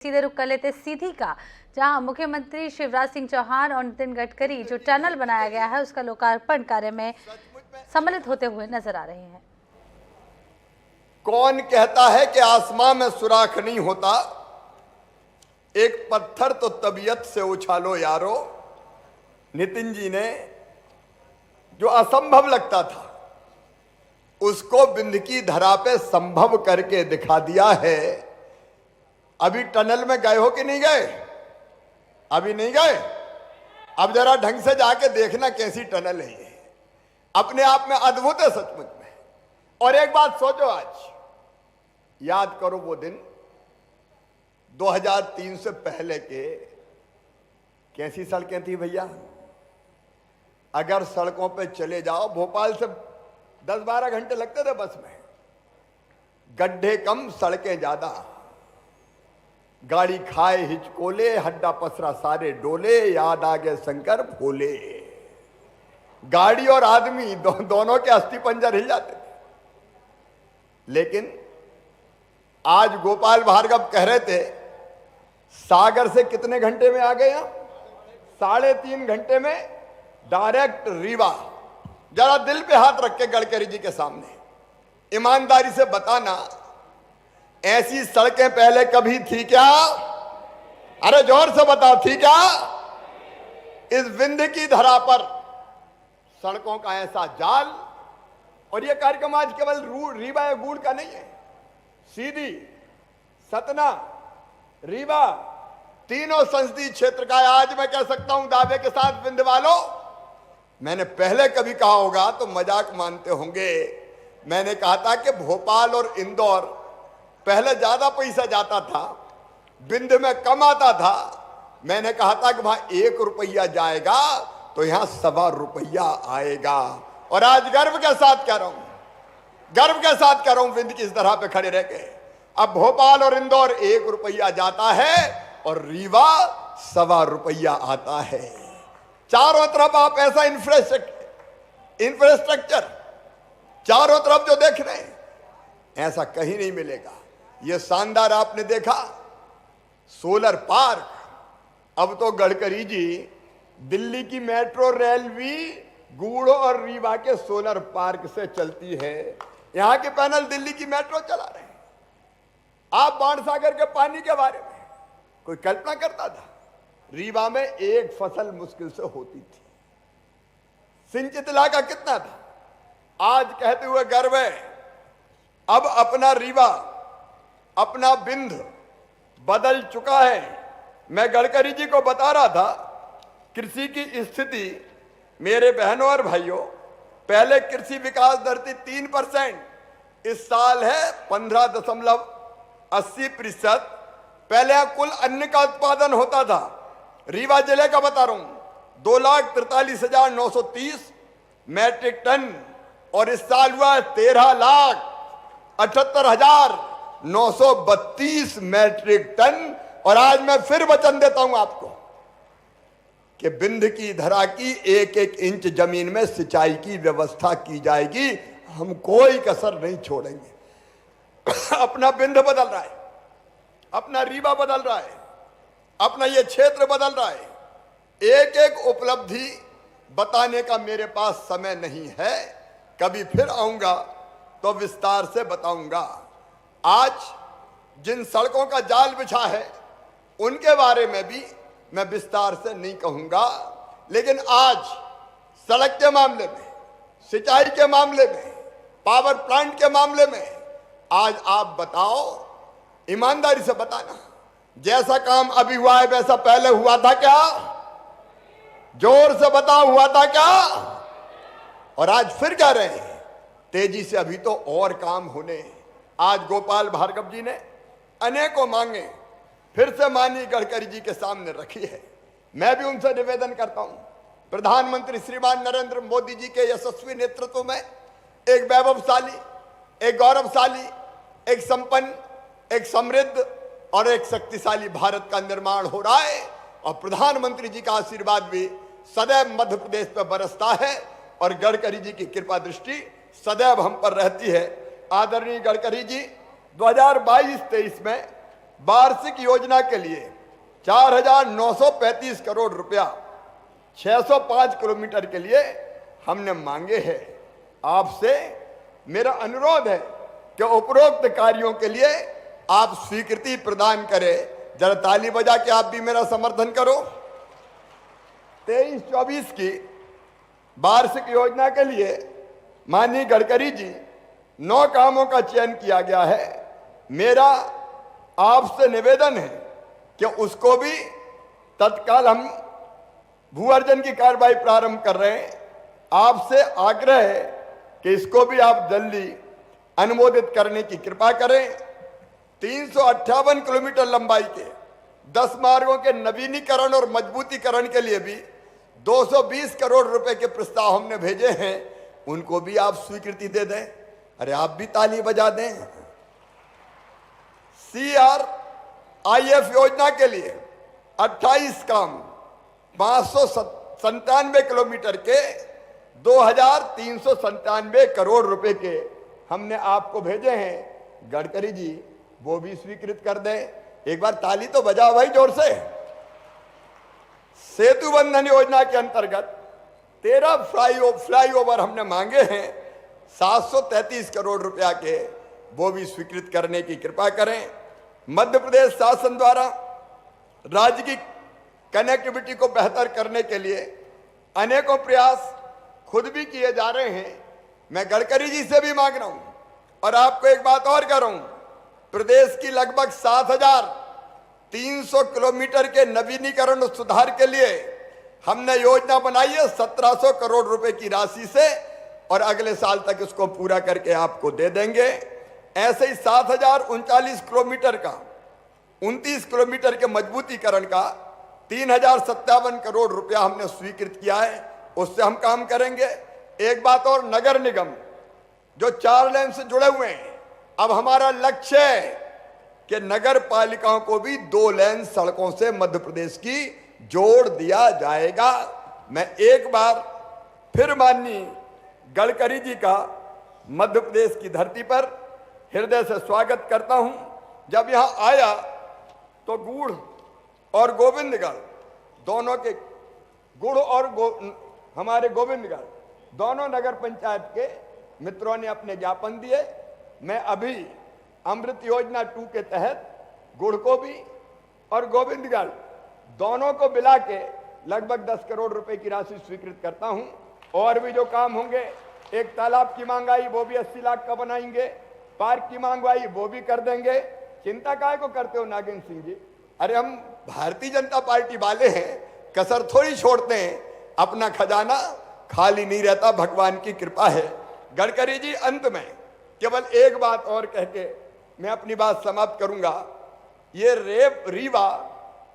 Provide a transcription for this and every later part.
सीधे रुक कर लेते सीधी का, जहां मुख्यमंत्री शिवराज सिंह चौहान और नितिन गडकरी जो टनल बनाया गया है उसका लोकार्पण कार्य में सम्मिलित होते हुए नजर आ रहे हैं। कौन कहता है कि आसमां में सुराख नहीं होता? एक पत्थर तो तबीयत से उछालो यारो। नितिन जी ने जो असंभव लगता था उसको बिंद की धरा पे संभव करके दिखा दिया है। अभी टनल में गए हो कि नहीं गए? अभी नहीं गए? अब जरा ढंग से जाके देखना कैसी टनल है ये। अपने आप में अद्भुत है सचमुच में। और एक बात सोचो, आज याद करो वो दिन 2003 से पहले के कैसी सड़कें थी भैया। अगर सड़कों पे चले जाओ, भोपाल से 10-12 घंटे लगते थे बस में। गड्ढे कम, सड़कें ज्यादा। गाड़ी खाए हिचकोले, हड्डा पसरा सारे डोले, याद आ गए शंकर भोले। गाड़ी और आदमी दोनों के अस्थि पंजर हिल जाते थे। लेकिन आज गोपाल भार्गव कह रहे थे सागर से कितने घंटे में आ गए हम? 3.5 घंटे में डायरेक्ट रीवा। जरा दिल पे हाथ रख के गडकरी जी के सामने ईमानदारी से बताना, ऐसी सड़कें पहले कभी थी क्या? अरे जोर से बताओ, थी क्या? इस विंध्य की धरा पर सड़कों का ऐसा जाल। और यह कार्यक्रम आज केवल रीवा या गूड़ का नहीं है। सीधी, सतना, रीवा, तीनों संसदीय क्षेत्र का आज मैं कह सकता हूं दावे के साथ, विंध्य वालों, मैंने पहले कभी कहा होगा तो मजाक मानते होंगे। मैंने कहा था कि भोपाल और इंदौर पहले ज्यादा पैसा जाता था, बिंद में कम आता था। मैंने कहा था कि वहां 1 रुपया जाएगा तो यहां 1.25 रुपया आएगा। और आज गर्व के साथ कह रहा हूं, गर्व के साथ कह रहा हूं, बिंद की इस तरह पे खड़े रह गए। अब भोपाल और इंदौर 1 रुपया जाता है और रीवा 1.25 रुपया आता है। चारों तरफ आप ऐसा इंफ्रास्ट्रक्चर चारों तरफ जो देख रहे हैं, ऐसा कहीं नहीं मिलेगा। ये शानदार आपने देखा सोलर पार्क। अब तो गडकरी जी दिल्ली की मेट्रो रेल भी गूड़ और रीवा के सोलर पार्क से चलती है। यहां के पैनल दिल्ली की मेट्रो चला रहे हैं। आप बाणसागर के पानी के बारे में कोई कल्पना करता था? रीवा में एक फसल मुश्किल से होती थी। सिंचित इलाका कितना था? आज कहते हुए गर्व है, अब अपना रीवा, अपना बिंद बदल चुका है। मैं गडकरी जी को बता रहा था कृषि की स्थिति। मेरे बहनों और भाइयों, पहले कृषि विकास दर थी 3%, इस साल है 15.80%। पहले कुल अन्न का उत्पादन होता था, रीवा जिले का बता रहा हूं, 2,43,930 मैट्रिक टन, और इस साल हुआ 13,78,932 मैट्रिक टन। और आज मैं फिर वचन देता हूं आपको कि बिंद की धरा की 1-1 इंच जमीन में सिंचाई की व्यवस्था की जाएगी। हम कोई कसर नहीं छोड़ेंगे। अपना बिंद बदल रहा है, अपना रीवा बदल रहा है, अपना ये क्षेत्र बदल रहा है। एक-एक उपलब्धि बताने का मेरे पास समय नहीं है। कभी फिर आऊंगा तो विस्तार से बताऊंगा। आज जिन सड़कों का जाल बिछा है उनके बारे में भी मैं विस्तार से नहीं कहूंगा। लेकिन आज सड़क के मामले में, सिंचाई के मामले में, पावर प्लांट के मामले में, आज आप बताओ, ईमानदारी से बताना, जैसा काम अभी हुआ है वैसा पहले हुआ था क्या? जोर से बताओ, हुआ था क्या? और आज फिर कह रहे हैं तेजी से अभी तो और काम होने। आज गोपाल भार्गव जी ने अनेकों मांगे फिर से माननीय गडकरी जी के सामने रखी है। मैं भी उनसे निवेदन करता हूं, प्रधानमंत्री श्रीमान नरेंद्र मोदी जी के यशस्वी नेतृत्व में एक वैभवशाली, एक गौरवशाली, एक संपन्न, एक समृद्ध और एक शक्तिशाली भारत का निर्माण हो रहा है। और प्रधानमंत्री जी का आशीर्वाद भी सदैव मध्य प्रदेश पर बरसता है और गडकरी जी की कृपा दृष्टि सदैव हम पर रहती है। आदरणीय गडकरी जी 2022-23 में वार्षिक योजना के लिए 4,935 करोड़ रुपया 605 किलोमीटर के लिए हमने मांगे हैं। आपसे मेरा अनुरोध है कि उपरोक्त कार्यों के लिए आप स्वीकृति प्रदान करें। जरा ताली बजा के आप भी मेरा समर्थन करो। 23-24 की वार्षिक योजना के लिए माननीय गडकरी जी 9 कामों का चयन किया गया है। मेरा आपसे निवेदन है कि उसको भी तत्काल हम भू अर्जन की कार्रवाई प्रारंभ कर रहे हैं। आपसे आग्रह है कि इसको भी आप जल्दी अनुमोदित करने की कृपा करें। 358 किलोमीटर लंबाई के 10 मार्गों के नवीनीकरण और मजबूतीकरण के लिए भी 220 करोड़ रुपए के प्रस्ताव हमने भेजे हैं, उनको भी आप स्वीकृति दे दें। अरे आप भी ताली बजा दें। CRIF योजना के लिए 28 काम 597 किलोमीटर के 2,397 करोड़ रुपए के हमने आपको भेजे हैं। गडकरी जी वो भी स्वीकृत कर दें। एक बार ताली तो बजाओ भाई जोर से। सेतु बंधन योजना के अंतर्गत 13 फ्लाईओवर हमने मांगे हैं 733 करोड़ रुपया के, वो भी स्वीकृत करने की कृपा करें। मध्य प्रदेश शासन द्वारा राज्य की कनेक्टिविटी को बेहतर करने के लिए अनेकों प्रयास खुद भी किए जा रहे हैं। मैं गडकरी जी से भी मांग रहा हूं और आपको एक बात और कह रहा हूं, प्रदेश की लगभग 7,300 किलोमीटर के नवीनीकरण और सुधार के लिए हमने योजना बनाई है 1,700 करोड़ रुपए की राशि से, और अगले साल तक इसको पूरा करके आपको दे देंगे। ऐसे ही 7,039 किलोमीटर का 29 किलोमीटर के मजबूतीकरण का 3,057 करोड़ रुपया हमने स्वीकृत किया है, उससे हम काम करेंगे। एक बात और, नगर निगम जो 4 लेन से जुड़े हुए हैं, अब हमारा लक्ष्य है कि नगर पालिकाओं को भी 2 लेन सड़कों से मध्य प्रदेश की जोड़ दिया जाएगा। मैं एक बार फिर माननीय गडकरी जी का मध्य प्रदेश की धरती पर हृदय से स्वागत करता हूं। जब यहां आया तो गुड़ और गोविंदगढ़ दोनों के हमारे गोविंदगढ़ दोनों नगर पंचायत के मित्रों ने अपने ज्ञापन दिए। मैं अभी अमृत योजना 2 के तहत गुड़ को भी और गोविंदगढ़ दोनों को मिला के लगभग 10 करोड़ रुपए की राशि स्वीकृत करता हूं। और भी जो काम होंगे, एक तालाब की मांग आई वो भी 80 लाख का बनाएंगे, पार्क की मांग आई वो भी कर देंगे। चिंता काहे को करते हो नागिन सिंह जी? अरे हम भारतीय जनता पार्टी वाले हैं, कसर थोड़ी छोड़ते हैं। अपना खजाना खाली नहीं रहता, भगवान की कृपा है। गडकरी जी, अंत में केवल एक बात और कह के मैं अपनी बात समाप्त करूंगा। ये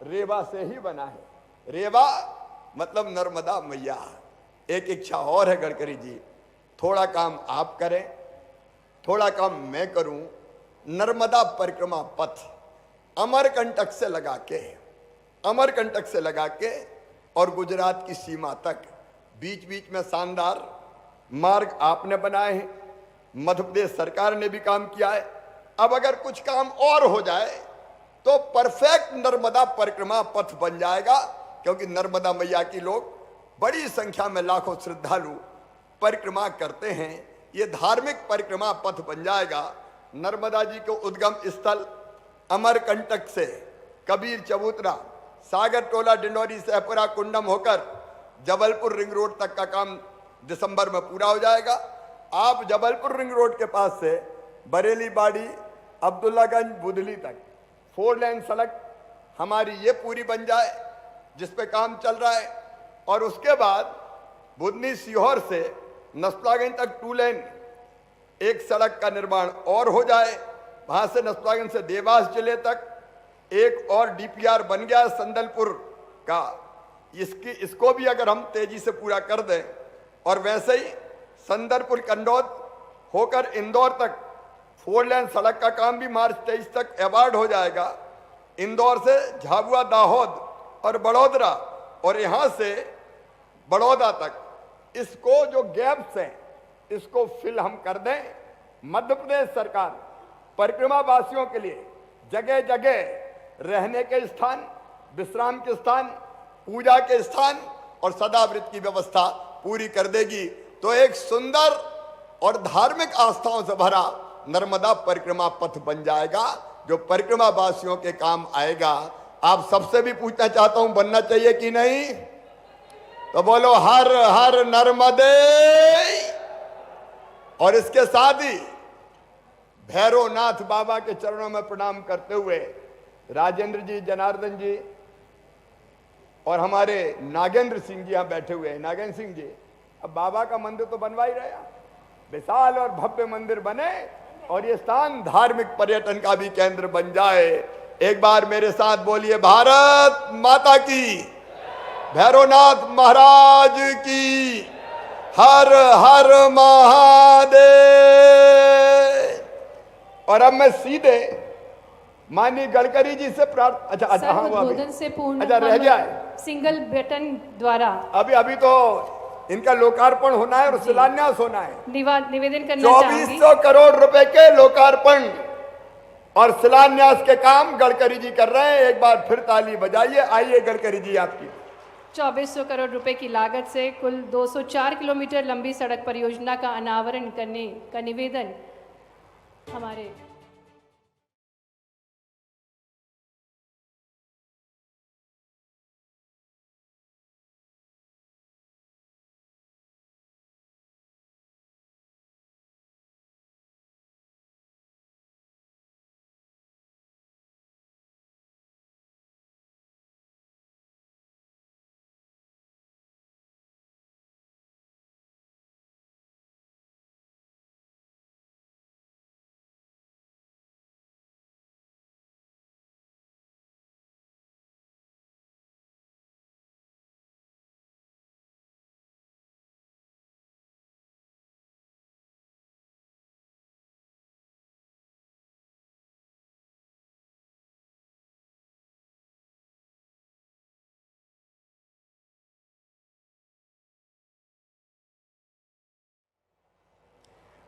रेवा से ही बना है। रेवा मतलब नर्मदा मैया। एक इच्छा और है गडकरी जी, थोड़ा काम आप करें, थोड़ा काम मैं करूं। नर्मदा परिक्रमा पथ अमरकंटक से लगा के और गुजरात की सीमा तक बीच बीच में शानदार मार्ग आपने बनाए हैं, मध्य प्रदेश सरकार ने भी काम किया है। अब अगर कुछ काम और हो जाए तो परफेक्ट नर्मदा परिक्रमा पथ बन जाएगा, क्योंकि नर्मदा मैया की लोग बड़ी संख्या में लाखों श्रद्धालु परिक्रमा करते हैं। ये धार्मिक परिक्रमा पथ बन जाएगा। नर्मदा जी को उद्गम स्थल अमरकंटक से कबीर चबूतरा, सागर टोला, डिंडोरी, सहपुरा, कुंडम होकर जबलपुर रिंग रोड तक का काम दिसंबर में पूरा हो जाएगा। आप जबलपुर रिंग रोड के पास से बरेली, बाड़ी, अब्दुल्लागंज, बुधली तक 4 लेन सड़क हमारी ये पूरी बन जाए, जिस पे काम चल रहा है। और उसके बाद बुधनी सीहोर से नसलागंज तक 2 लेन एक सड़क का निर्माण और हो जाए। वहां से नसलागंज से देवास जिले तक एक और डीपीआर बन गया संदलपुर का। इसको भी अगर हम तेजी से पूरा कर दें, और वैसे ही संदलपुर कंडौद होकर इंदौर तक 4 लेन सड़क का काम भी मार्च 23 तक अवार्ड हो जाएगा। इंदौर से झाबुआ, दाहोद और बड़ोदरा, और यहां से बड़ौदा तक इसको जो गैप्स हैं इसको फिल हम कर दें। मध्य प्रदेश सरकार परिक्रमा वासियों के लिए जगह जगह रहने के स्थान, विश्राम के स्थान, पूजा के स्थान और सदाव्रत की व्यवस्था पूरी कर देगी। तो एक सुंदर और धार्मिक आस्थाओं से भरा नर्मदा परिक्रमा पथ बन जाएगा, जो परिक्रमा वासियों के काम आएगा। आप सबसे भी पूछना चाहता हूं, बनना चाहिए कि नहीं? तो बोलो हर हर नर्मदे। और इसके साथ ही भैरवनाथ बाबा के चरणों में प्रणाम करते हुए राजेंद्र जी, जनार्दन जी और हमारे नागेंद्र सिंह जी यहां बैठे हुए हैं। नागेंद्र सिंह जी, अब बाबा का मंदिर तो बनवा ही रहे हैं, विशाल और भव्य मंदिर बने और ये स्थान धार्मिक पर्यटन का भी केंद्र बन जाए। एक बार मेरे साथ बोलिए, भारत माता की, भैरवनाथ महाराज की, हर हर महादेव। और अब मैं सीधे माननीय गडकरी जी से प्रार्थना, अच्छा हाँ, उद्बोधन से पूर्ण अच्छा रह गया है, सिंगल बटन द्वारा अभी तो इनका लोकार्पण होना है और शिलान्यास होना है। निवेदन करना चाहूंगी। 2400 करोड़ रुपए के लोकार्पण और शिलान्यास के काम गडकरी जी कर रहे हैं। एक बार फिर ताली बजाइए। आइए गडकरी जी, आपकी 2400 करोड़ रुपए की लागत से कुल 204 किलोमीटर लंबी सड़क परियोजना का अनावरण करने का निवेदन हमारे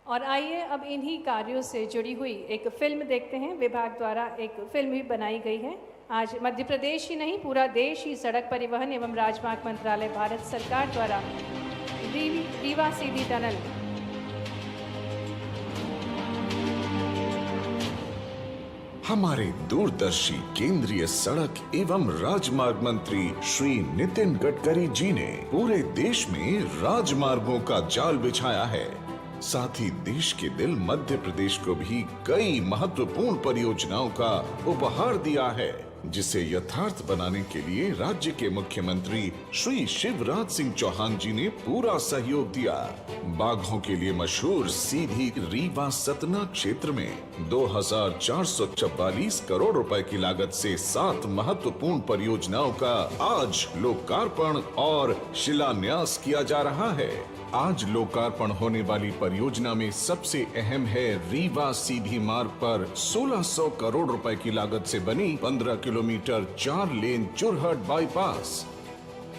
और आइए अब इन्हीं कार्यों से जुड़ी हुई एक फिल्म देखते हैं। विभाग द्वारा एक फिल्म भी बनाई गई है। आज मध्य प्रदेश ही नहीं, पूरा देश ही सड़क परिवहन एवं राजमार्ग मंत्रालय भारत सरकार द्वारा रीवा सीधी टनल हमारे दूरदर्शी केंद्रीय सड़क एवं राजमार्ग मंत्री श्री नितिन गडकरी जी ने पूरे देश में राजमार्गों का जाल बिछाया है। साथ ही देश के दिल मध्य प्रदेश को भी कई महत्वपूर्ण परियोजनाओं का उपहार दिया है, जिसे यथार्थ बनाने के लिए राज्य के मुख्यमंत्री श्री शिवराज सिंह चौहान जी ने पूरा सहयोग दिया। बाघों के लिए मशहूर सीधी रीवा सतना क्षेत्र में 2444 करोड़ रुपए की लागत से 7 महत्वपूर्ण परियोजनाओं का आज लोकार्पण और शिलान्यास किया जा रहा है। आज लोकार्पण होने वाली परियोजना में सबसे अहम है रीवा सीधी मार्ग पर 1600 करोड़ रुपए की लागत से बनी 15 किलोमीटर 4 लेन चुरहट बाईपास,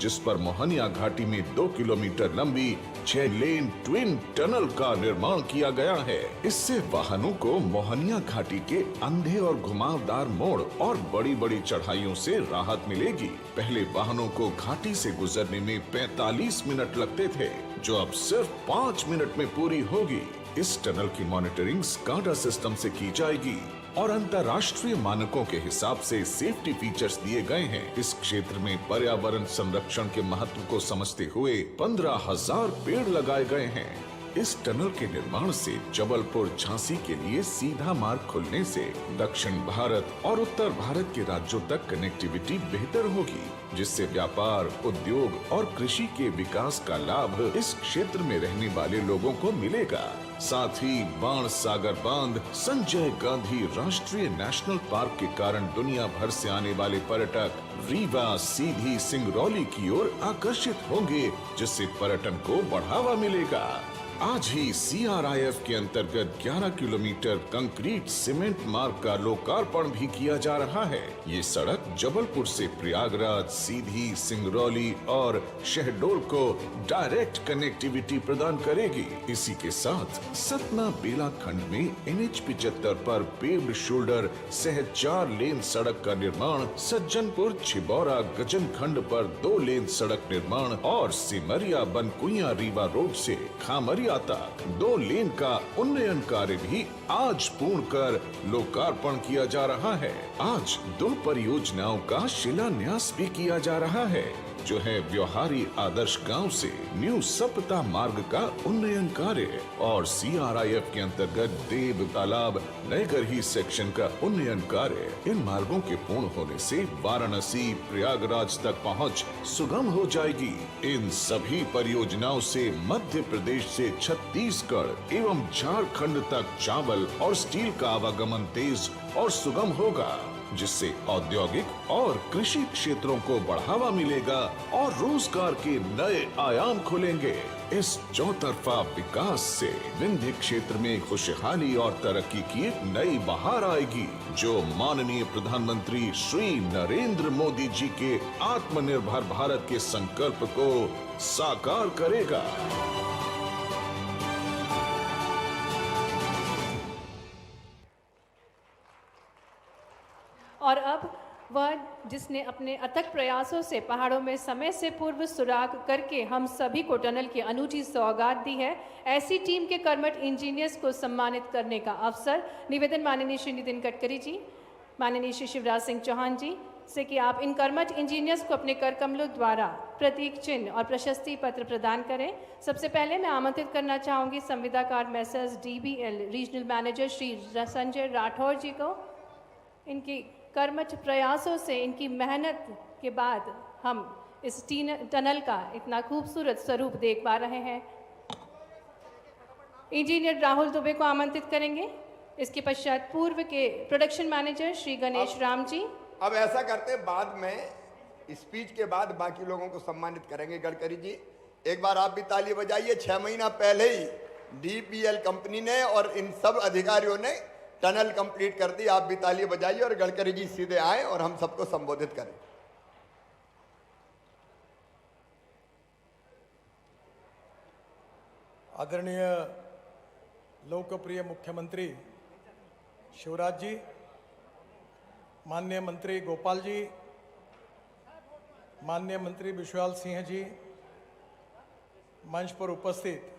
जिस पर मोहनिया घाटी में 2 किलोमीटर लंबी 6 लेन ट्विन टनल का निर्माण किया गया है। इससे वाहनों को मोहनिया घाटी के अंधे और घुमावदार मोड़ और बड़ी बड़ी चढ़ाइयों से राहत मिलेगी। पहले वाहनों को घाटी से गुजरने में 45 मिनट लगते थे, जो अब सिर्फ 5 मिनट में पूरी होगी। इस टनल की मॉनिटरिंग स्काडा सिस्टम से की जाएगी और अंतर्राष्ट्रीय मानकों के हिसाब से सेफ्टी फीचर्स दिए गए हैं। इस क्षेत्र में पर्यावरण संरक्षण के महत्व को समझते हुए 15,000 पेड़ लगाए गए हैं। इस टनल के निर्माण से जबलपुर झांसी के लिए सीधा मार्ग खुलने से दक्षिण भारत और उत्तर भारत के राज्यों तक कनेक्टिविटी बेहतर होगी, जिससे व्यापार, उद्योग और कृषि के विकास का लाभ इस क्षेत्र में रहने वाले लोगों को मिलेगा। साथ ही बाण सागर बांध, संजय गांधी राष्ट्रीय नेशनल पार्क के कारण दुनिया भर से आने वाले पर्यटक रीवा सीधी सिंगरौली की ओर आकर्षित होंगे, जिससे पर्यटन को बढ़ावा मिलेगा। आज ही CRIF के अंतर्गत 11 किलोमीटर कंक्रीट सीमेंट मार्ग का लोकार्पण भी किया जा रहा है। ये सड़क जबलपुर से प्रयागराज, सीधी, सिंगरौली और शहडोल को डायरेक्ट कनेक्टिविटी प्रदान करेगी। इसी के साथ सतना बेला खंड में NH 75 पर पेव्ड शोल्डर सह 4 लेन सड़क का निर्माण, सज्जनपुर छिबौरा गजन खंड पर 2 लेन सड़क निर्माण और सिमरिया बनकुइया रीवा रोड से खामरिया तक 2 लेन का उन्नयन कार्य भी आज पूर्ण कर लोकार्पण किया जा रहा है। आज 2 परियोजनाओं का शिलान्यास भी किया जा रहा है, जो है व्यवहारी आदर्श गांव से न्यू सप्ता मार्ग का उन्नयन कार्य और CRIF के अंतर्गत देव तालाब नयगरही सेक्शन का उन्नयन कार्य। इन मार्गों के पूर्ण होने से वाराणसी प्रयागराज तक पहुंच सुगम हो जाएगी। इन सभी परियोजनाओं से मध्य प्रदेश से छत्तीसगढ़ एवं झारखंड तक चावल और स्टील का आवागमन तेज और सुगम होगा, जिससे औद्योगिक और कृषि क्षेत्रों को बढ़ावा मिलेगा और रोजगार के नए आयाम खुलेंगे। इस चौतरफा विकास से विंध्य क्षेत्र में खुशहाली और तरक्की की एक नई बहार आएगी, जो माननीय प्रधानमंत्री श्री नरेंद्र मोदी जी के आत्मनिर्भर भारत के संकल्प को साकार करेगा। और अब वह जिसने अपने अथक प्रयासों से पहाड़ों में समय से पूर्व सुराग करके हम सभी को टनल की अनूठी सौगात दी है, ऐसी टीम के कर्मठ इंजीनियर्स को सम्मानित करने का अवसर। निवेदन माननीय श्री नितिन गडकरी जी, माननीय श्री शिवराज सिंह चौहान जी से कि आप इन कर्मठ इंजीनियर्स को अपने कर कमलों द्वारा प्रतीक चिन्ह और प्रशस्ति पत्र प्रदान करें। सबसे पहले मैं आमंत्रित करना चाहूँगी संविदाकार messrs DBL regional manager Shri Sanjay Rathore ji को। इनकी कर्मठ प्रयासों से, इनकी मेहनत के बाद हम इस टनल का इतना खूबसूरत स्वरूप देख पा रहे हैं। इंजीनियर राहुल दुबे को आमंत्रित करेंगे। इसके पश्चात पूर्व के प्रोडक्शन मैनेजर श्री गणेश राम जी। अब ऐसा करते बाद में स्पीच के बाद बाकी लोगों को सम्मानित करेंगे। गडकरी जी एक बार आप भी ताली बजाइए। 6 महीना पहले ही DPL कंपनी ने और इन सब अधिकारियों ने टनल कंप्लीट कर दी। आप भी ताली बजाइए और गडकरी जी सीधे आए और हम सबको संबोधित करें। आदरणीय लोकप्रिय मुख्यमंत्री शिवराज जी, माननीय मंत्री गोपाल जी, माननीय मंत्री विश्वाल सिंह जी, मंच पर उपस्थित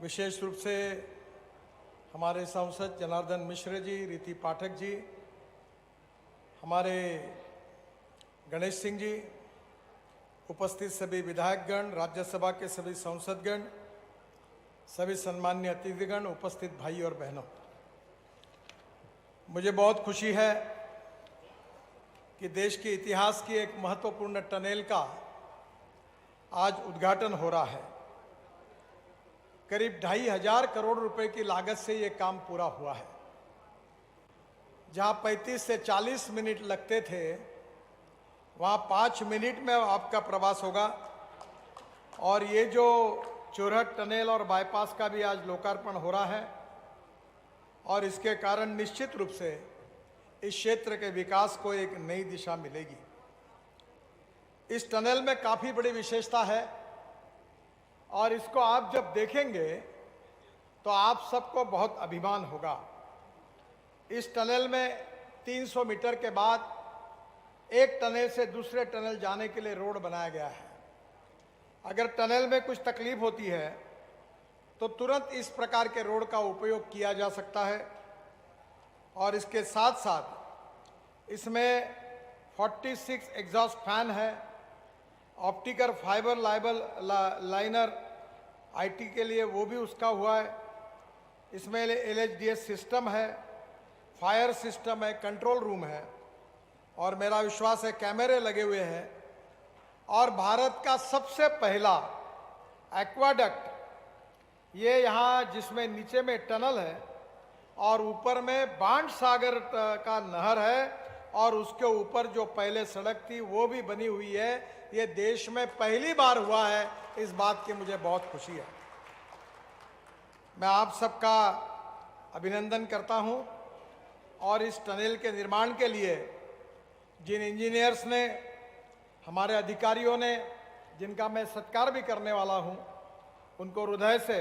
विशेष रूप से हमारे सांसद जनार्दन मिश्र जी, रीति पाठक जी, हमारे गणेश सिंह जी, उपस्थित सभी विधायकगण, राज्यसभा के सभी सांसदगण, सभी सम्मान्य अतिथिगण, उपस्थित भाई और बहनों, मुझे बहुत खुशी है कि देश के इतिहास की एक महत्वपूर्ण टनल का आज उद्घाटन हो रहा है। करीब 2,500 करोड़ रुपए की लागत से ये काम पूरा हुआ है। जहां 35 से 40 मिनट लगते थे, वहां 5 मिनट में आपका प्रवास होगा। और ये जो चोरहट टनल और बाईपास का भी आज लोकार्पण हो रहा है, और इसके कारण निश्चित रूप से इस क्षेत्र के विकास को एक नई दिशा मिलेगी। इस टनल में काफ़ी बड़ी विशेषता है, और इसको आप जब देखेंगे तो आप सबको बहुत अभिमान होगा। इस टनल में 300 मीटर के बाद एक टनल से दूसरे टनल जाने के लिए रोड बनाया गया है। अगर टनल में कुछ तकलीफ होती है तो तुरंत इस प्रकार के रोड का उपयोग किया जा सकता है। और इसके साथ साथ इसमें 46 एग्जॉस्ट फैन है, ऑप्टिकल फाइबर लाइनर IT के लिए वो भी उसका हुआ है। इसमें LHDS सिस्टम है, फायर सिस्टम है, कंट्रोल रूम है, और मेरा विश्वास है कैमरे लगे हुए हैं। और भारत का सबसे पहला एक्वाडक्ट, ये यहाँ जिसमें नीचे में टनल है और ऊपर में बांड सागर का नहर है, और उसके ऊपर जो पहले सड़क थी वो भी बनी हुई है। ये देश में पहली बार हुआ है। इस बात की मुझे बहुत खुशी है। मैं आप सबका अभिनंदन करता हूं और इस टनल के निर्माण के लिए जिन इंजीनियर्स ने, हमारे अधिकारियों ने, जिनका मैं सत्कार भी करने वाला हूं, उनको हृदय से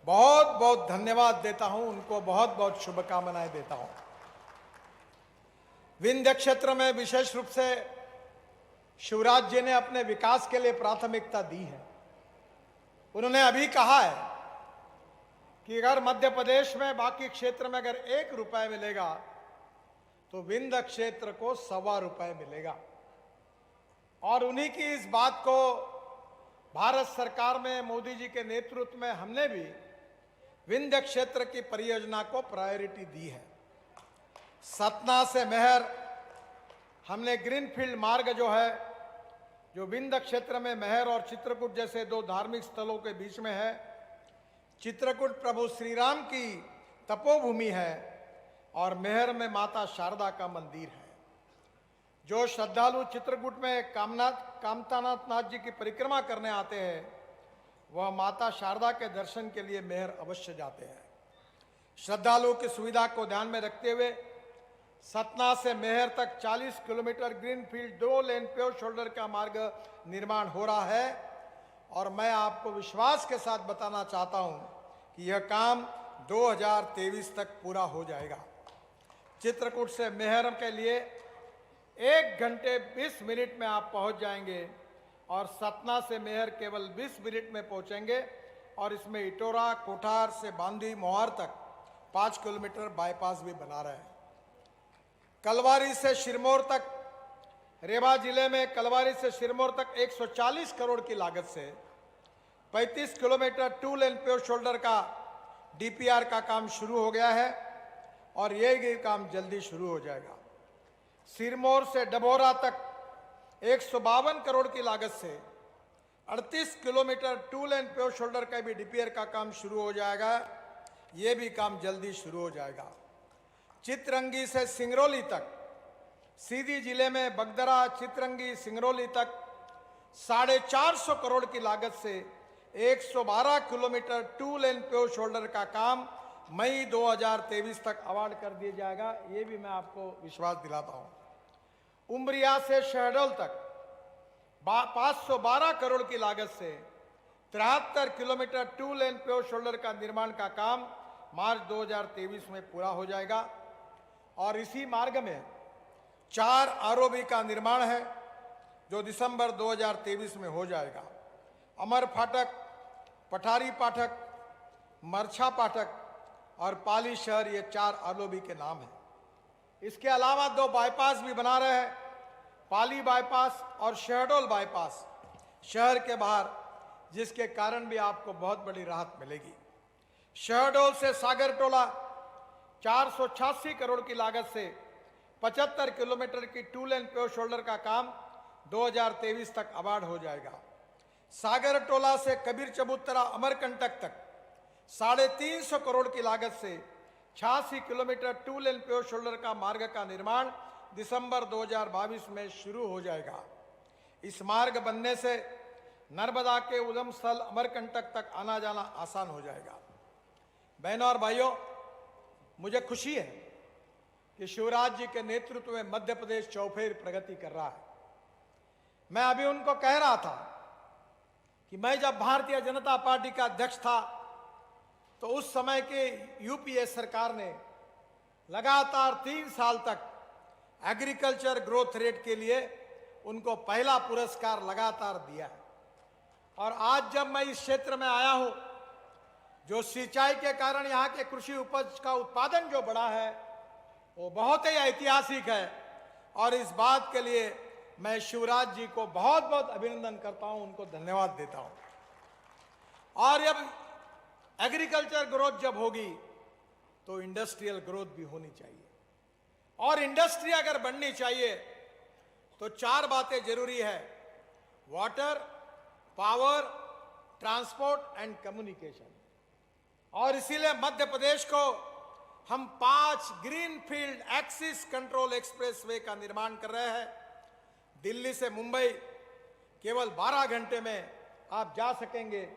बहुत बहुत धन्यवाद देता हूं, उनको बहुत बहुत शुभकामनाएं देता हूं। विंध्य क्षेत्र में विशेष रूप से शिवराज जी ने अपने विकास के लिए प्राथमिकता दी है। उन्होंने अभी कहा है कि अगर मध्य प्रदेश में बाकी क्षेत्र में अगर 1 रुपए मिलेगा तो विंध्य क्षेत्र को 1.25 रुपए मिलेगा। और उन्हीं की इस बात को भारत सरकार में मोदी जी के नेतृत्व में हमने भी विंध्य क्षेत्र की परियोजना को प्रायोरिटी दी है। सतना से मेहर हमने ग्रीनफील्ड मार्ग जो है, जो विंध्य क्षेत्र में मेहर और चित्रकूट जैसे 2 धार्मिक स्थलों के बीच में है। चित्रकूट प्रभु श्री राम की तपोभूमि है और मेहर में माता शारदा का मंदिर है। जो श्रद्धालु चित्रकूट में कामतानाथ नाथ जी की परिक्रमा करने आते हैं, वह माता शारदा के दर्शन के लिए मेहर अवश्य जाते हैं। श्रद्धालुओं की सुविधा को ध्यान में रखते हुए सतना से मेहर तक 40 किलोमीटर ग्रीनफील्ड 2 लेन पेवर शोल्डर का मार्ग निर्माण हो रहा है। और मैं आपको विश्वास के साथ बताना चाहता हूं कि यह काम 2023 तक पूरा हो जाएगा। चित्रकूट से मेहर के लिए 1 घंटे 20 मिनट में आप पहुंच जाएंगे और सतना से मेहर केवल 20 मिनट में पहुंचेंगे। और इसमें इटोरा, कोठार से बांदी, मोहार तक 5 किलोमीटर बाईपास भी बना रहे हैं। कलवारी से सिरमौर तक, रेवा जिले में कलवारी से सिरमौर तक 140 करोड़ की लागत से 35 किलोमीटर 2 लेन पेवर शोल्डर का डीपीआर का काम शुरू हो गया है और ये काम जल्दी शुरू हो जाएगा। सिरमौर से डभौरा तक 152 करोड़ की लागत से 38 किलोमीटर 2 लेन पेवर शोल्डर का भी डीपीआर का काम शुरू हो जाएगा। ये भी काम जल्दी शुरू हो जाएगा। चितरंगी से सिंगरौली तक, सीधी जिले में बगदरा, चितरंगी, सिंगरौली तक 450 करोड़ की लागत से 112 किलोमीटर 2 लेन पेवर शोल्डर का काम मई 2023 तक अवार्ड कर दिया जाएगा। ये भी मैं आपको विश्वास दिलाता हूं। उमरिया से शहडोल तक 512 करोड़ की लागत से 73 किलोमीटर 2 लेन पेवर शोल्डर का निर्माण का काम मार्च 2023 में पूरा हो जाएगा। और इसी मार्ग में 4 आरओबी का निर्माण है जो दिसंबर 2023 में हो जाएगा। अमर फाटक, पठारी पाठक, मरछा पाठक और पाली शहर, ये 4 आरओबी के नाम हैं। इसके अलावा 2 बाईपास भी बना रहे हैं, पाली बाईपास और शहडोल बाईपास शहर के बाहर, जिसके कारण भी आपको बहुत बड़ी राहत मिलेगी। शहडोल से सागरटोला 486 करोड़ की लागत से 75 किलोमीटर की 2 लेन पेवर शोल्डर का काम 2023 तक अवार्ड हो जाएगा। सागरटोला से कबीर चबूतरा अमरकंटक तक 350 करोड़ की लागत से 86 किलोमीटर 2 लेन पेवर शोल्डर का मार्ग का निर्माण दिसंबर 2022 में शुरू हो जाएगा। इस मार्ग बनने से नर्मदा के उद्गम स्थल अमरकंटक तक आना जाना आसान हो जाएगा। बहनों और भाइयों, मुझे खुशी है कि शिवराज जी के नेतृत्व में मध्य प्रदेश चौफेर प्रगति कर रहा है। मैं अभी उनको कह रहा था कि मैं जब भारतीय जनता पार्टी का अध्यक्ष था तो उस समय के यूपीए सरकार ने लगातार 3 साल तक एग्रीकल्चर ग्रोथ रेट के लिए उनको पहला पुरस्कार लगातार दिया है। और आज जब मैं इस क्षेत्र में आया हूं, जो सिंचाई के कारण यहाँ के कृषि उपज का उत्पादन जो बढ़ा है वो बहुत ही ऐतिहासिक है। और इस बात के लिए मैं शिवराज जी को बहुत बहुत अभिनंदन करता हूं, उनको धन्यवाद देता हूं। और जब एग्रीकल्चर ग्रोथ जब होगी तो इंडस्ट्रियल ग्रोथ भी होनी चाहिए। और इंडस्ट्री अगर बढ़नी चाहिए तो 4 बातें जरूरी है: water, power, transport and communication. और इसीलिए मध्य प्रदेश को हम 5 ग्रीनफील्ड एक्सिस कंट्रोल एक्सप्रेसवे का निर्माण कर रहे हैं। दिल्ली से मुंबई केवल 12 घंटे में आप जा सकेंगे।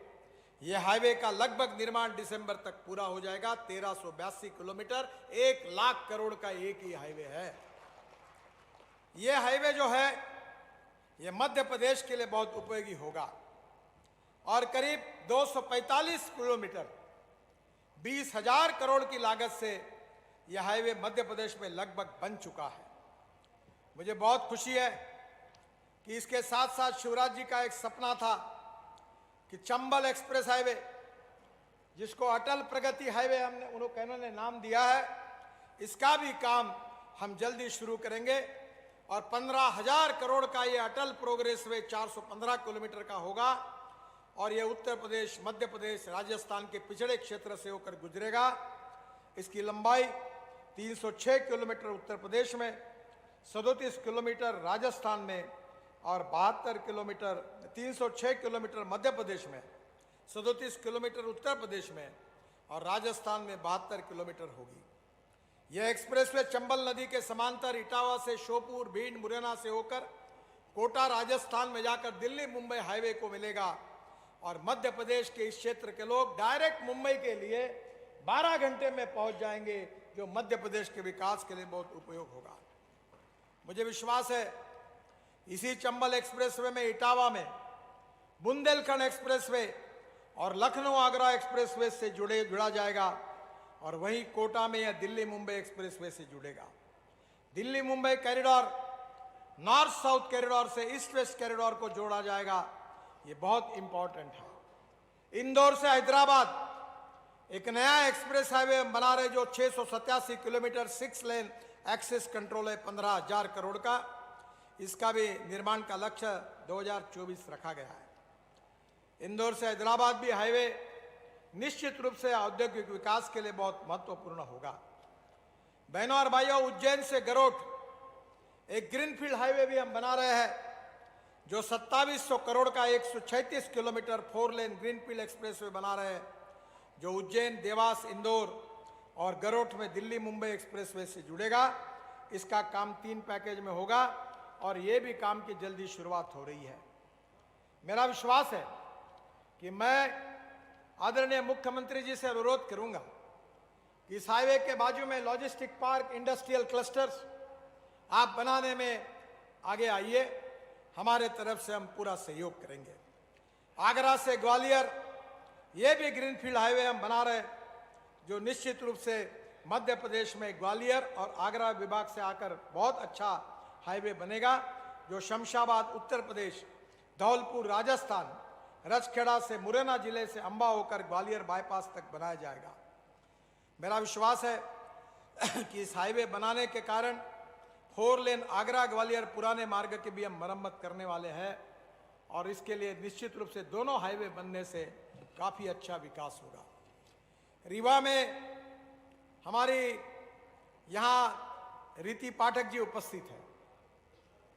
यह हाईवे का लगभग निर्माण दिसंबर तक पूरा हो जाएगा। 1382 किलोमीटर, 1 लाख करोड़ का एक ही हाईवे है। यह हाईवे जो है यह मध्य प्रदेश के लिए बहुत उपयोगी होगा और करीब 245 किलोमीटर 20,000 करोड़ की लागत से यह हाईवे मध्य प्रदेश में लगभग बन चुका है। मुझे बहुत खुशी है कि इसके साथ साथ शिवराज जी का एक सपना था कि चंबल एक्सप्रेस हाईवे, जिसको अटल प्रगति हाईवे हमने उन्होंने नाम दिया है, इसका भी काम हम जल्दी शुरू करेंगे और 15,000 करोड़ का ये अटल प्रोग्रेस वे 415 किलोमीटर का होगा और ये उत्तर प्रदेश, मध्य प्रदेश, राजस्थान के पिछड़े क्षेत्र से होकर गुजरेगा। इसकी लंबाई 306 किलोमीटर उत्तर प्रदेश में, 37 किलोमीटर राजस्थान में और 306 किलोमीटर मध्य प्रदेश में, 37 किलोमीटर उत्तर प्रदेश में और राजस्थान में 72 किलोमीटर होगी। यह एक्सप्रेसवे चंबल नदी के समांतर इटावा से शोपुर, भिंड, मुरैना से होकर कोटा राजस्थान में जाकर दिल्ली मुंबई हाईवे को मिलेगा और मध्य प्रदेश के इस क्षेत्र के लोग डायरेक्ट मुंबई के लिए 12 घंटे में पहुंच जाएंगे, जो मध्य प्रदेश के विकास के लिए बहुत उपयोग होगा। मुझे विश्वास है इसी चंबल एक्सप्रेसवे में इटावा में बुंदेलखंड एक्सप्रेसवे और लखनऊ आगरा एक्सप्रेसवे से जुड़ा जाएगा और वहीं कोटा में या दिल्ली मुंबई एक्सप्रेसवे से जुड़ेगा। Delhi Mumbai corridor north south corridor से ईस्ट वेस्ट कॉरिडोर को जोड़ा जाएगा, ये बहुत इंपॉर्टेंट है। इंदौर से हैदराबाद एक नया एक्सप्रेस हाईवे बना रहे जो 687 किलोमीटर 6 लेन एक्सेस कंट्रोल है 15,000 करोड़ का। इसका भी निर्माण का लक्ष्य 2024 रखा गया है। इंदौर से हैदराबाद भी हाईवे निश्चित रूप से औद्योगिक विकास के लिए बहुत महत्वपूर्ण होगा। बहनों और भाइयों, उज्जैन से गरोठ एक ग्रीनफील्ड हाईवे भी हम बना रहे हैं जो 2700 करोड़ का 136 किलोमीटर 4 लेन ग्रीनफील्ड एक्सप्रेसवे बना रहे हैं, जो उज्जैन, देवास, इंदौर और गरोठ में दिल्ली मुंबई एक्सप्रेसवे से जुड़ेगा। इसका काम 3 पैकेज में होगा और ये भी काम की जल्दी शुरुआत हो रही है। मेरा विश्वास है कि मैं आदरणीय मुख्यमंत्री जी से अनुरोध करूंगा कि इस हाईवे के बाजू में लॉजिस्टिक पार्क, इंडस्ट्रियल क्लस्टर्स आप बनाने में आगे आइए, हमारे तरफ से हम पूरा सहयोग करेंगे। आगरा से ग्वालियर ये भी ग्रीनफील्ड हाईवे हम बना रहे हैं, जो निश्चित रूप से मध्य प्रदेश में ग्वालियर और आगरा विभाग से आकर बहुत अच्छा हाईवे बनेगा, जो शमशाबाद उत्तर प्रदेश, धौलपुर राजस्थान, रजखेड़ा से मुरैना जिले से अंबा होकर ग्वालियर बाईपास तक बनाया जाएगा। मेरा विश्वास है कि इस हाईवे बनाने के कारण 4 लेन आगरा ग्वालियर पुराने मार्ग की भी हम मरम्मत करने वाले हैं और इसके लिए निश्चित रूप से दोनों हाईवे बनने से काफ़ी अच्छा विकास होगा। रीवा में हमारी यहाँ रीति पाठक जी उपस्थित है।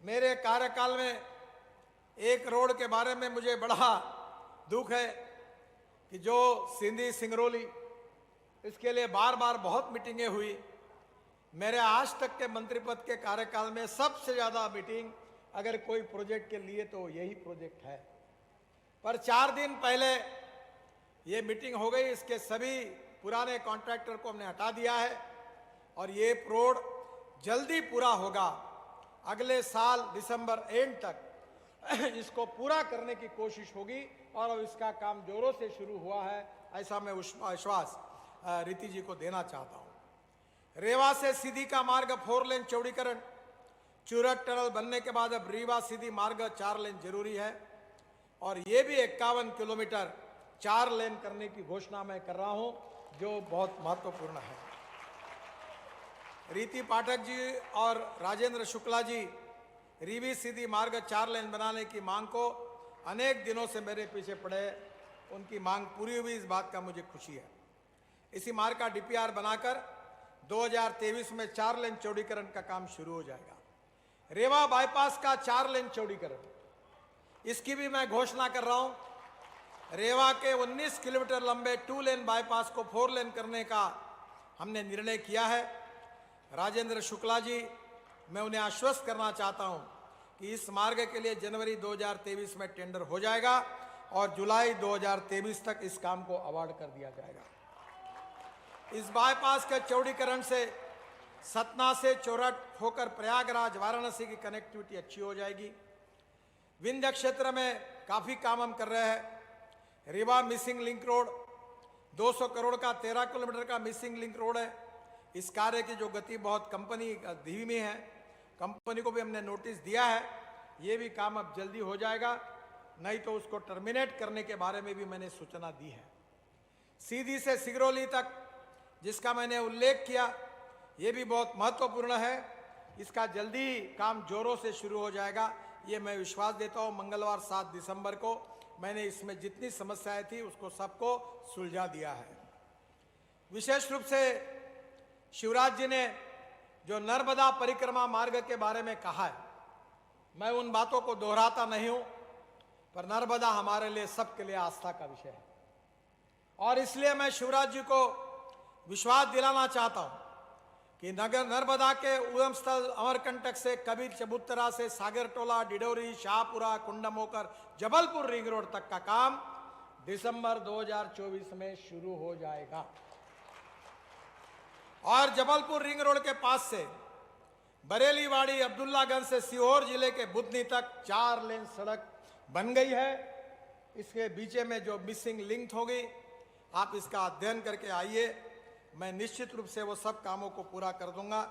मेरे कार्यकाल में एक रोड के बारे में मुझे बड़ा दुख है कि जो सिंधी सिंगरौली, इसके लिए बार बार बहुत मीटिंगें हुई। मेरे आज तक के मंत्री पद के कार्यकाल में सबसे ज़्यादा मीटिंग अगर कोई प्रोजेक्ट के लिए तो यही प्रोजेक्ट है। पर 4 दिन पहले ये मीटिंग हो गई, इसके सभी पुराने कॉन्ट्रैक्टर को हमने हटा दिया है और ये रोड जल्दी पूरा होगा। अगले साल दिसंबर एंड तक इसको पूरा करने की कोशिश होगी और अब इसका काम जोरों से शुरू हुआ है, ऐसा मैं विश्वास रीति जी को देना चाहता हूँ। रेवा से सीधी का मार्ग 4 लेन चौड़ीकरण, चूरट टनल बनने के बाद अब रीवा सीधी मार्ग 4 लेन जरूरी है और ये भी 51 किलोमीटर 4 लेन करने की घोषणा मैं कर रहा हूँ, जो बहुत महत्वपूर्ण है। रीति पाठक जी और राजेंद्र शुक्ला जी रीवी सीधी मार्ग 4 लेन बनाने की मांग को अनेक दिनों से मेरे पीछे पड़े, उनकी मांग पूरी हुई, इस बात का मुझे खुशी है। इसी मार्ग का डीपीआर बनाकर 2023 में 4 लेन चौड़ीकरण का काम शुरू हो जाएगा। रेवा बाईपास का 4 लेन चौड़ीकरण, इसकी भी मैं घोषणा कर रहा हूं। रेवा के 19 किलोमीटर लंबे 2 लेन बाईपास को 4 लेन करने का हमने निर्णय किया है। राजेंद्र शुक्ला जी, मैं उन्हें आश्वस्त करना चाहता हूं कि इस मार्ग के लिए जनवरी 2023 में टेंडर हो जाएगा और जुलाई 2023 तक इस काम को अवार्ड कर दिया जाएगा। इस बाईपास के चौड़ीकरण से सतना से चौरठ होकर प्रयागराज वाराणसी की कनेक्टिविटी अच्छी हो जाएगी। विंध्य क्षेत्र में काफ़ी काम हम कर रहे हैं। Rewa missing link road 200 crore का 13 किलोमीटर का मिसिंग लिंक रोड है। इस कार्य की जो गति बहुत कंपनी धीमी है, कंपनी को भी हमने नोटिस दिया है, ये भी काम अब जल्दी हो जाएगा, नहीं तो उसको टर्मिनेट करने के बारे में भी मैंने सूचना दी है। सीधी से सिगरौली तक जिसका मैंने उल्लेख किया, ये भी बहुत महत्वपूर्ण है। इसका जल्दी काम जोरों से शुरू हो जाएगा, ये मैं विश्वास देता हूँ। मंगलवार 7 दिसंबर को मैंने इसमें जितनी समस्याएं थी उसको सबको सुलझा दिया है। विशेष रूप से शिवराज जी ने जो नर्मदा परिक्रमा मार्ग के बारे में कहा है, मैं उन बातों को दोहराता नहीं हूं, पर नर्मदा हमारे लिए सबके लिए आस्था का विषय है और इसलिए मैं शिवराज जी को विश्वास दिलाना चाहता हूं कि नगर नर्मदा के उद्गम स्थल अमरकंटक से कबीर चबूतरा से सागरटोला, डिडौरी, शाहपुरा, कुंडम होकर जबलपुर रिंग रोड तक का काम दिसंबर 2024 में शुरू हो जाएगा और जबलपुर रिंग रोड के पास से बरेलीवाड़ी, अब्दुल्लागंज से सीहोर जिले के बुधनी तक 4 लेन सड़क बन गई है। इसके बीच में जो मिसिंग लिंक होगी, आप इसका अध्ययन करके आइए, मैं निश्चित रूप से वो सब कामों को पूरा कर दूंगा।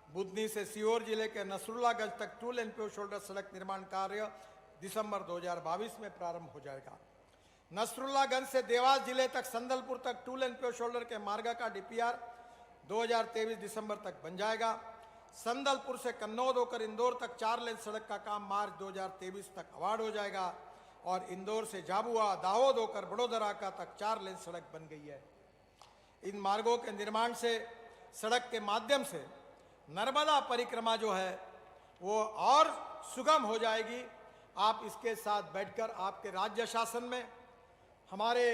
बुधनी से सीहोर जिले के नसरुल्लागंज तक 2 लेन प्योर शोल्डर सड़क निर्माण कार्य दिसंबर 2022 में प्रारंभ हो जाएगा। नसरुल्लागंज से देवास जिले तक संदलपुर तक 2 लेन प्योर शोल्डर के मार्ग का डीपीआर 2023 दिसंबर तक बन जाएगा। संदलपुर से कन्नौज होकर इंदौर तक 4 लेन सड़क का काम मार्च 2023 तक अवार्ड हो जाएगा और इंदौर से झाबुआ, दाहोद होकर बड़ोदरा का तक 4 लेन सड़क बन गई है। इन मार्गों के निर्माण से सड़क के माध्यम से नर्मदा परिक्रमा जो है वो और सुगम हो जाएगी। आप इसके साथ बैठकर आपके राज्य शासन में हमारे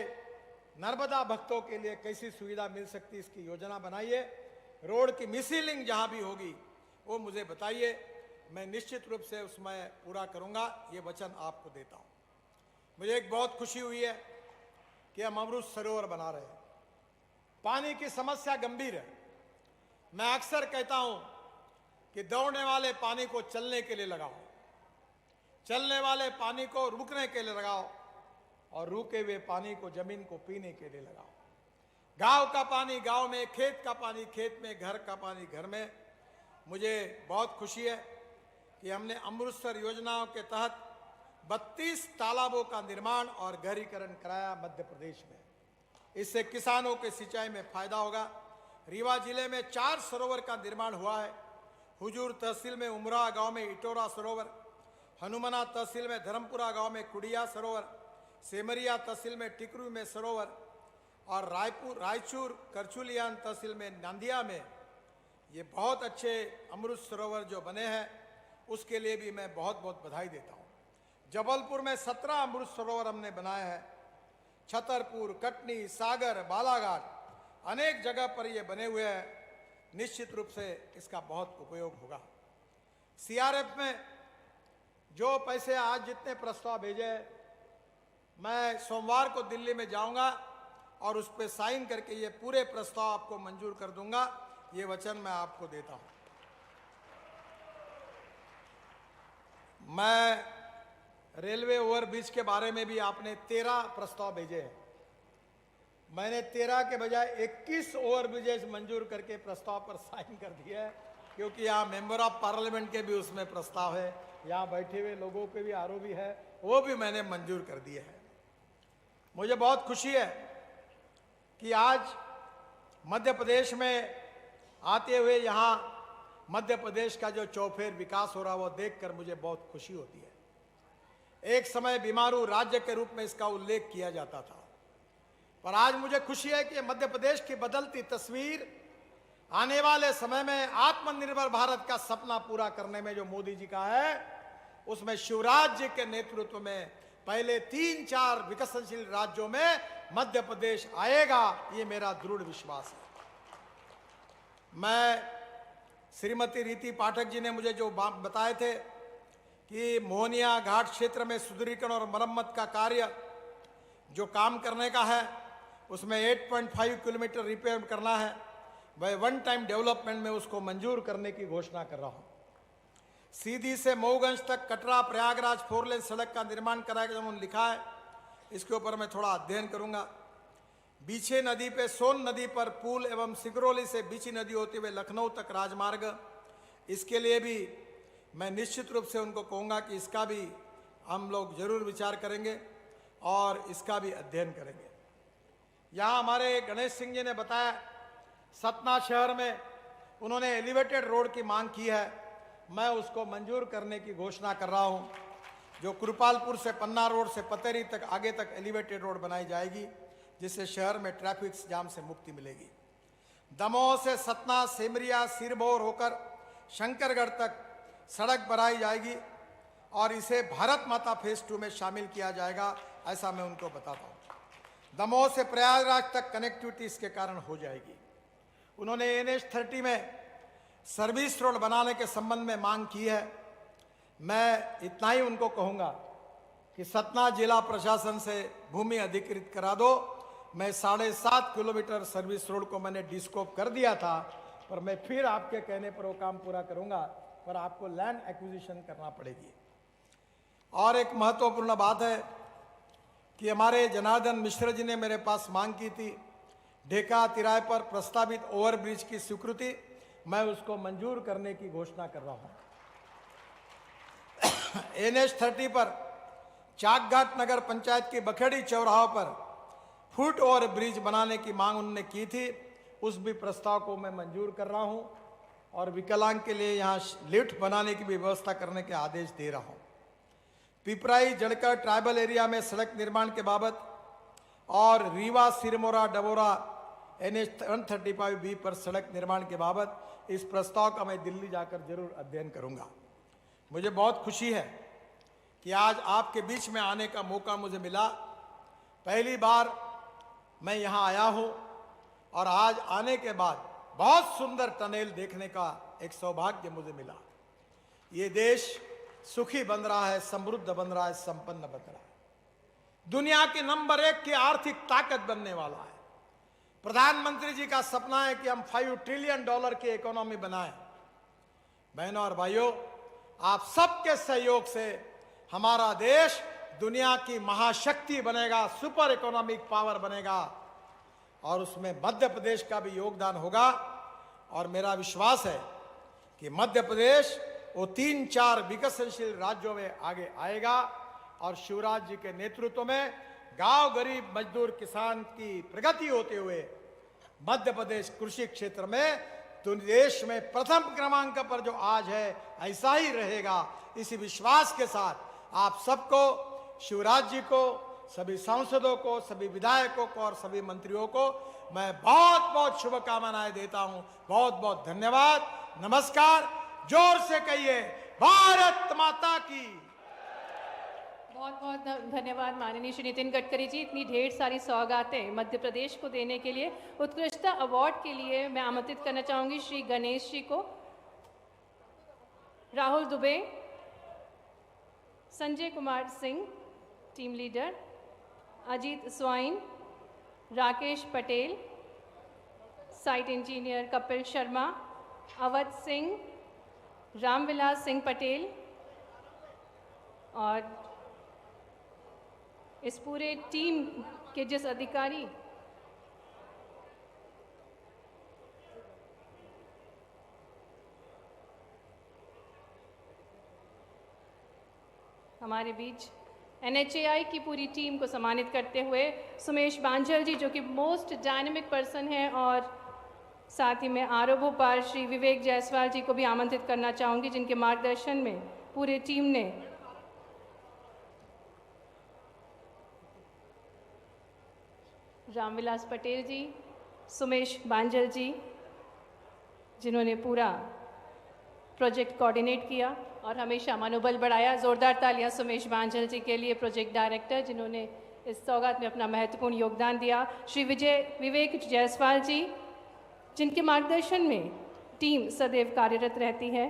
नर्मदा भक्तों के लिए कैसी सुविधा मिल सकती है, इसकी योजना बनाइए। रोड की मिसिंग लिंक जहाँ भी होगी वो मुझे बताइए, मैं निश्चित रूप से उसमें पूरा करूँगा, ये वचन आपको देता हूँ। मुझे एक बहुत खुशी हुई है कि हम अमृत सरोवर बना रहे हैं। पानी की समस्या गंभीर है। मैं अक्सर कहता हूँ कि दौड़ने वाले पानी को चलने के लिए लगाओ, चलने वाले पानी को रुकने के लिए लगाओ और रुके हुए पानी को जमीन को पीने के लिए लगाओ। गांव का पानी गांव में, खेत का पानी खेत में, घर का पानी घर में। मुझे बहुत खुशी है कि हमने अमृतसर योजनाओं के तहत 32 तालाबों का निर्माण और गहरीकरण कराया मध्य प्रदेश में। इससे किसानों के सिंचाई में फायदा होगा। रीवा जिले में 4 सरोवर का निर्माण हुआ है। हुजूर तहसील में उमरा गांव में इटोरा सरोवर, हनुमना तहसील में धर्मपुरा गांव में कुड़िया सरोवर, सेमरिया तहसील में टिकरू में सरोवर और रायचूर करचुलियान तहसील में नांदिया में ये बहुत अच्छे अमृत सरोवर जो बने हैं, उसके लिए भी मैं बहुत बहुत बधाई देता हूँ। जबलपुर में 17 अमृत सरोवर हमने बनाए हैं। छतरपुर, कटनी, सागर, बालाघाट अनेक जगह पर ये बने हुए हैं। निश्चित रूप से इसका बहुत उपयोग होगा। सीआरएफ में जो पैसे आज जितने प्रस्ताव भेजे, मैं सोमवार को दिल्ली में जाऊंगा और उस पर साइन करके ये पूरे प्रस्ताव आपको मंजूर कर दूंगा, ये वचन मैं आपको देता हूं। मैं रेलवे ओवरब्रिज के बारे में भी आपने 13 प्रस्ताव भेजे हैं। मैंने 13 के बजाय 21 ओवरब्रिजेस मंजूर करके प्रस्ताव पर साइन कर दिया है, क्योंकि यहाँ मेंबर ऑफ पार्लियामेंट के भी उसमें प्रस्ताव है, यहाँ बैठे हुए लोगों के भी आरोपी है, वो भी मैंने मंजूर कर दिए हैं। मुझे बहुत खुशी है कि आज मध्य प्रदेश में आते हुए यहाँ मध्य प्रदेश का जो चौफेर विकास हो रहा है वो देखकर मुझे बहुत खुशी होती है। एक समय बीमारू राज्य के रूप में इसका उल्लेख किया जाता था, पर आज मुझे खुशी है कि मध्य प्रदेश की बदलती तस्वीर आने वाले समय में आत्मनिर्भर भारत का सपना पूरा करने में जो मोदी जी का है, उसमें शिवराज जी के नेतृत्व में पहले 3-4 विकसनशील राज्यों में मध्य प्रदेश आएगा, ये मेरा दृढ़ विश्वास है। मैं श्रीमती रीति पाठक जी ने मुझे जो बताए थे कि मोहनिया घाट क्षेत्र में सुदृढ़ीकरण और मरम्मत का कार्य जो काम करने का है उसमें 8.5 किलोमीटर रिपेयर करना है, वह वन टाइम डेवलपमेंट में उसको मंजूर करने की घोषणा कर रहा हूँ। सीधी से मऊगंज तक कटरा प्रयागराज 4 लेन सड़क का निर्माण कराया गया, उन्होंने लिखा है, इसके ऊपर मैं थोड़ा अध्ययन करूंगा। बीछे नदी पे सोन नदी पर पुल एवं सिगरौली से बीछी नदी होते हुए लखनऊ तक राजमार्ग, इसके लिए भी मैं निश्चित रूप से उनको कहूँगा कि इसका भी हम लोग जरूर विचार करेंगे और इसका भी अध्ययन करेंगे। यहाँ हमारे गणेश सिंह जी ने बताया सतना शहर में उन्होंने एलिवेटेड रोड की मांग की है, मैं उसको मंजूर करने की घोषणा कर रहा हूँ। जो कृपालपुर से पन्ना रोड से पतेरी तक आगे तक एलिवेटेड रोड बनाई जाएगी, जिससे शहर में ट्रैफिक जाम से मुक्ति मिलेगी। दमोह से सतना, सिमरिया, सिरमौर होकर शंकरगढ़ तक सड़क बनाई जाएगी और इसे भारत माता फेज 2 में शामिल किया जाएगा, ऐसा मैं उनको बताता हूँ। दमोह से प्रयागराज तक कनेक्टिविटी इसके कारण हो जाएगी। उन्होंने NH30 में सर्विस रोड बनाने के संबंध में मांग की है। मैं इतना ही उनको कहूँगा कि सतना जिला प्रशासन से भूमि अधिकृत करा दो। मैं 7.5 किलोमीटर सर्विस रोड को मैंने डिस्कोप कर दिया था, पर मैं फिर आपके कहने पर वो काम पूरा करूँगा, पर आपको लैंड एक्विजिशन करना पड़ेगी। और एक महत्वपूर्ण बात है कि हमारे जनार्दन मिश्र जी ने मेरे पास मांग की थी ढेका तिराए पर प्रस्तावित ओवरब्रिज की स्वीकृति, मैं उसको मंजूर करने की घोषणा कर रहा हूँ। NH30 पर चाकघाट नगर पंचायत की बखेड़ी चौराहों पर फुट ओवर ब्रिज बनाने की मांग उन्होंने की थी, उस भी प्रस्ताव को मैं मंजूर कर रहा हूँ और विकलांग के लिए यहाँ लिफ्ट बनाने की भी व्यवस्था करने के आदेश दे रहा हूँ। पिपराई जड़कर ट्राइबल एरिया में सड़क निर्माण के बाबत और रीवा सिरमौरा डबोरा NH135B पर सड़क निर्माण के बाबत इस प्रस्ताव का मैं दिल्ली जाकर जरूर अध्ययन करूंगा। मुझे बहुत खुशी है कि आज आपके बीच में आने का मौका मुझे मिला। पहली बार मैं यहाँ आया हूँ और आज आने के बाद बहुत सुंदर टनेल देखने का एक सौभाग्य मुझे मिला। ये देश सुखी बन रहा है, समृद्ध बन रहा है, संपन्न बन रहा है, दुनिया के नंबर 1 की आर्थिक ताकत बनने वाला है। प्रधानमंत्री जी का सपना है कि हम $5 ट्रिलियन की इकोनॉमी बनाएं। बहनों और भाइयों, आप सबके सहयोग से हमारा देश दुनिया की महाशक्ति बनेगा, सुपर इकोनॉमिक पावर बनेगा और उसमें मध्य प्रदेश का भी योगदान होगा। और मेरा विश्वास है कि मध्य प्रदेश वो 3-4 विकसनशील राज्यों में आगे आएगा और शिवराज जी के नेतृत्व में गांव गरीब मजदूर किसान की प्रगति होते हुए मध्य प्रदेश कृषि क्षेत्र में देश में प्रथम क्रमांक पर जो आज है ऐसा ही रहेगा। इसी विश्वास के साथ आप सबको, शिवराज जी को, सभी सांसदों को, सभी विधायकों को और सभी मंत्रियों को मैं बहुत बहुत शुभकामनाएं देता हूं। बहुत बहुत धन्यवाद। नमस्कार। जोर से कहिए भारत माता की। बहुत बहुत धन्यवाद माननीय श्री नितिन गडकरी जी, इतनी ढेर सारी सौगातें मध्य प्रदेश को देने के लिए। उत्कृष्टता अवार्ड के लिए मैं आमंत्रित करना चाहूँगी श्री गणेश जी को, Rahul Dubey, Sanjay Kumar Singh team leader, Ajit swine, Rakesh Patel, site engineer Kapil Sharma, Awadh Singh, Ramvilas Singh Patel और इस पूरे टीम के जिस अधिकारी हमारे बीच NHAI की पूरी टीम को सम्मानित करते हुए सुमेश बांझल जी, जो कि मोस्ट डायनेमिक पर्सन हैं, और साथ ही मैं आरओ भोपाल श्री विवेक जायसवाल जी को भी आमंत्रित करना चाहूँगी, जिनके मार्गदर्शन में पूरे टीम ने रामविलास पटेल जी, सुमेश बांझल जी, जिन्होंने पूरा प्रोजेक्ट कोऑर्डिनेट किया और हमेशा मनोबल बढ़ाया। ज़ोरदार तालियां सुमेश बांझल जी के लिए, प्रोजेक्ट डायरेक्टर, जिन्होंने इस सौगात में अपना महत्वपूर्ण योगदान दिया। श्री विवेक जायसवाल जी, जिनके मार्गदर्शन में टीम सदैव कार्यरत रहती है।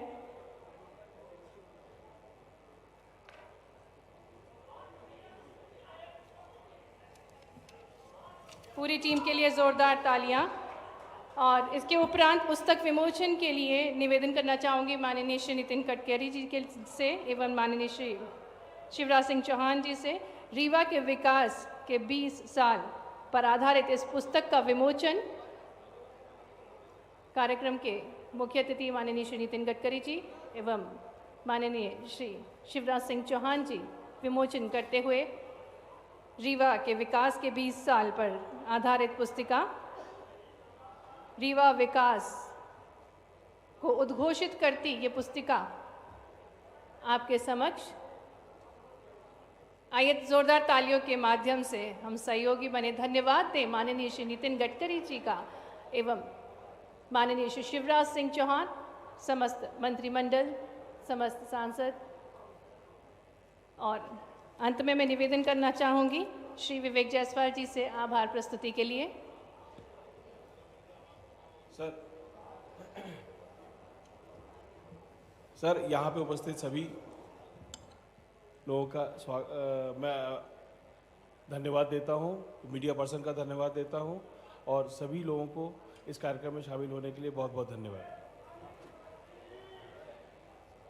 पूरी टीम के लिए ज़ोरदार तालियां। और इसके उपरांत पुस्तक विमोचन के लिए निवेदन करना चाहूँगी माननीय श्री नितिन गडकरी जी के से एवं माननीय श्री शिवराज सिंह चौहान जी से। रीवा के विकास के 20 साल पर आधारित इस पुस्तक का विमोचन कार्यक्रम के मुख्य अतिथि माननीय श्री नितिन गडकरी जी एवं माननीय श्री शिवराज सिंह चौहान जी विमोचन करते हुए रीवा के विकास के 20 साल पर आधारित पुस्तिका रीवा विकास को उद्घोषित करती ये पुस्तिका आपके समक्ष। आइए जोरदार तालियों के माध्यम से हम सहयोगी बने धन्यवाद दें माननीय श्री नितिन गडकरी जी का एवं माननीय श्री शिवराज सिंह चौहान, समस्त मंत्रिमंडल, समस्त सांसद। और अंत में मैं निवेदन करना चाहूँगी श्री विवेक जायसवाल जी से आभार प्रस्तुति के लिए। सर यहाँ पे उपस्थित सभी लोगों का मैं धन्यवाद देता हूँ, मीडिया पर्सन का धन्यवाद देता हूँ और सभी लोगों को इस कार्यक्रम में शामिल होने के लिए बहुत बहुत धन्यवाद।